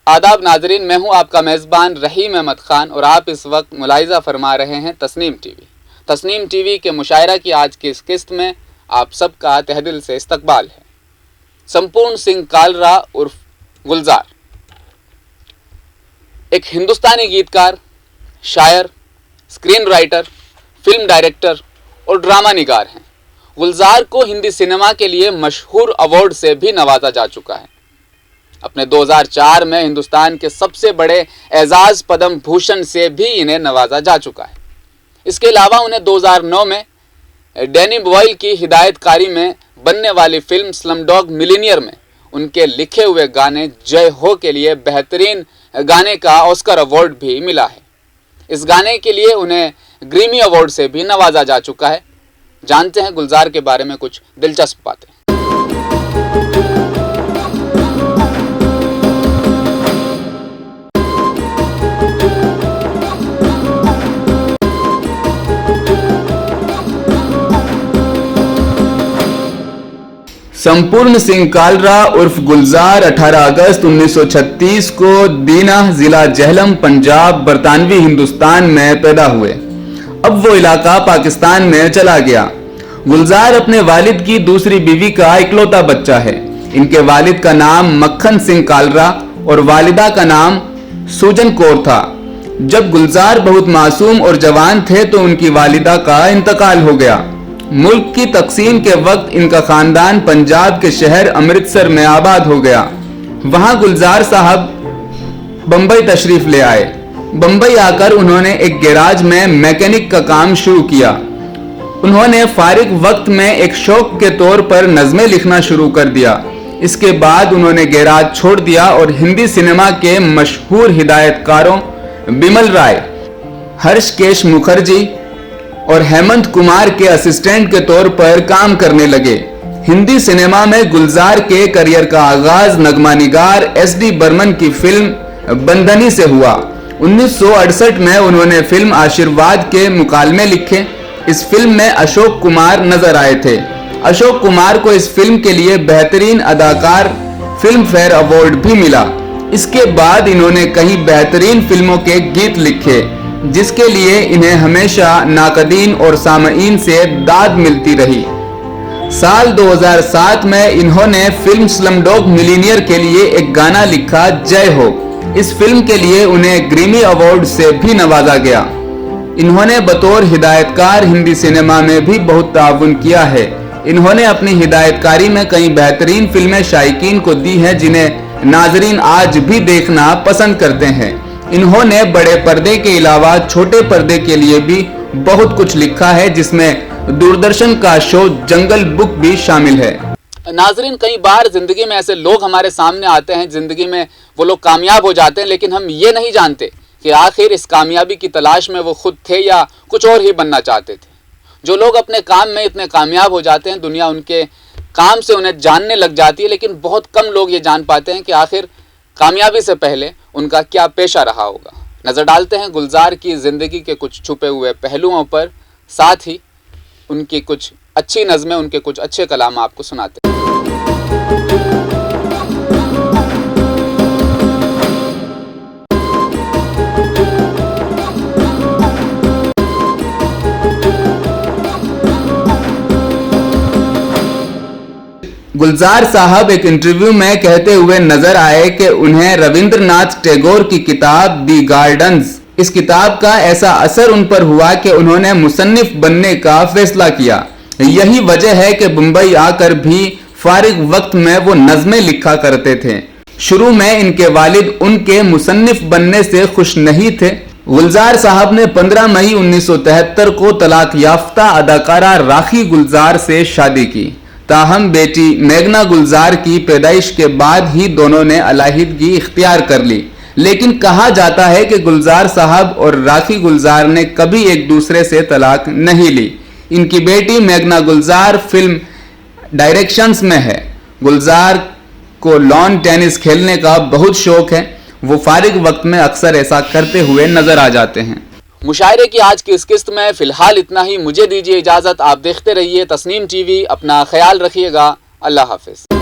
आदाब नाजरीन, मैं हूं आपका मेज़बान रहीम अहमद खान और आप इस वक्त मुलाहिज़ा फरमा रहे हैं तस्नीम टीवी। तस्नीम टीवी के मुशायरा की आज की इस किस्त में आप सबका तहे दिल से इस्तकबाल है। संपूर्ण सिंह कालरा उर्फ गुलजार एक हिंदुस्तानी गीतकार, शायर, स्क्रीन राइटर, फिल्म डायरेक्टर और ड्रामा निगार हैं। गुलजार को हिंदी सिनेमा के लिए मशहूर अवार्ड से भी नवाजा जा चुका है। अपने 2004 में हिंदुस्तान के सबसे बड़े एजाज पद्म भूषण से भी इन्हें नवाजा जा चुका है। इसके अलावा उन्हें 2009 में डैनी बॉयल की हिदायतकारी में बनने वाली फिल्म स्लमडॉग मिलियनेयर में उनके लिखे हुए गाने जय हो के लिए बेहतरीन गाने का ऑस्कर अवार्ड भी मिला है। इस गाने के लिए उन्हें ग्रैमी अवार्ड से भी नवाजा जा चुका है। जानते हैं गुलजार के बारे में कुछ दिलचस्प बातें। संपूर्ण सिंह कालरा उर्फ गुलजार 18 अगस्त 1936 को दीना जिला जहलम पंजाब बरतानवी हिंदुस्तान में पैदा हुए। अब वो इलाका पाकिस्तान में चला गया। गुलजार अपने वालिद की दूसरी बीवी का इकलौता बच्चा है। इनके वालिद का नाम मक्खन सिंह कालरा और वालिदा का नाम सूजन कौर था। जब गुलजार बहुत मासूम और जवान थे तो उनकी वालिदा का इंतकाल हो गया। मुल्क की तकसीम के वक्त इनका खानदान पंजाब के शहर अमृतसर में आबाद हो गया। वहां गुलजार साहब बंबई तशरीफ ले आए। बंबई आकर उन्होंने एक गैराज में मैकेनिक का काम शुरू किया। उन्होंने फारिग वक्त में एक शौक के तौर पर नज़में लिखना शुरू कर दिया। इसके बाद उन्होंने गैराज छोड़ दिया और हिंदी सिनेमा के मशहूर हिदायतकारों बिमल राय, हर्षकेश मुखर्जी और हेमंत कुमार के असिस्टेंट के तौर पर काम करने लगे। हिंदी सिनेमा में गुलजार के करियर का आगाज नगमा निगार SD बर्मन की फिल्म बंधनी से हुआ। 1968 में उन्होंने फिल्म आशीर्वाद के मुकालमे लिखे। इस फिल्म में अशोक कुमार नजर आए थे। अशोक कुमार को इस फिल्म के लिए बेहतरीन अदाकार फिल्म फेयर अवार्ड भी मिला। इसके बाद इन्होंने कई बेहतरीन फिल्मों के गीत लिखे जिसके लिए इन्हें हमेशा नाकदीन और सामईन से दाद मिलती रही। साल 2007 में इन्होंने फिल्म स्लमडॉग मिलियनेयर के लिए एक गाना लिखा जय हो। इस फिल्म के लिए उन्हें ग्रैमी अवार्ड से भी नवाजा गया। इन्होंने बतौर हिदायतकार हिंदी सिनेमा में भी बहुत ताउन किया है। इन्होंने अपनी हिदायतकारी में कई बेहतरीन फिल्में शायकीन को दी हैं जिन्हें नाजरीन आज भी देखना पसंद करते हैं। इन्होंने बड़े पर्दे के अलावा छोटे पर्दे के लिए भी बहुत कुछ लिखा है जिसमें दूरदर्शन का शो जंगल बुक भी शामिल है। नाजरीन, कई बार जिंदगी में ऐसे लोग हमारे सामने आते हैं, जिंदगी में वो लोग कामयाब हो जाते हैं, लेकिन हम ये नहीं जानते कि आखिर इस कामयाबी की तलाश में वो खुद थे या कुछ और ही बनना चाहते थे। जो लोग अपने काम में इतने कामयाब हो जाते हैं, दुनिया उनके काम से उन्हें जानने लग जाती है, लेकिन बहुत कम लोग ये जान पाते हैं कि आखिर कामयाबी से पहले उनका क्या पेशा रहा होगा। नजर डालते हैं गुलजार की जिंदगी के कुछ छुपे हुए पहलुओं पर, साथ ही उनकी कुछ अच्छी नज़में, उनके कुछ अच्छे कलाम आपको सुनाते हैं। गुलजार साहब एक इंटरव्यू में कहते हुए नजर आए कि उन्हें रविंद्रनाथ टैगोर की किताब दी गार्डन्स, इस किताब का ऐसा असर उन पर हुआ कि उन्होंने मुसन्निफ बनने का फैसला किया। यही वजह है कि मुंबई आकर भी फारिग वक्त में वो नज़में लिखा करते थे। शुरू में इनके वालिद उनके मुसन्निफ बनने से खुश नहीं थे। गुलजार साहब ने 15 मई 1973 को तलाक याफ्ता अदाकारा राखी गुलजार से शादी की। ताहम बेटी मेघना गुलजार की पैदाइश के बाद ही दोनों ने अलहदगी इख्तियार कर ली। लेकिन कहा जाता है कि गुलजार साहब और राखी गुलजार ने कभी एक दूसरे से तलाक नहीं ली। इनकी बेटी मेघना गुलजार फिल्म डायरेक्शंस में है। गुलजार को लॉन टेनिस खेलने का बहुत शौक है। वो फारिग वक्त में अक्सर ऐसा करते हुए नजर आ जाते हैं। मुशायरे की आज की इस किस्त में फिलहाल इतना ही। मुझे दीजिए इजाज़त। आप देखते रहिए तस्नीम टीवी। अपना ख्याल रखिएगा। अल्लाह हाफिज।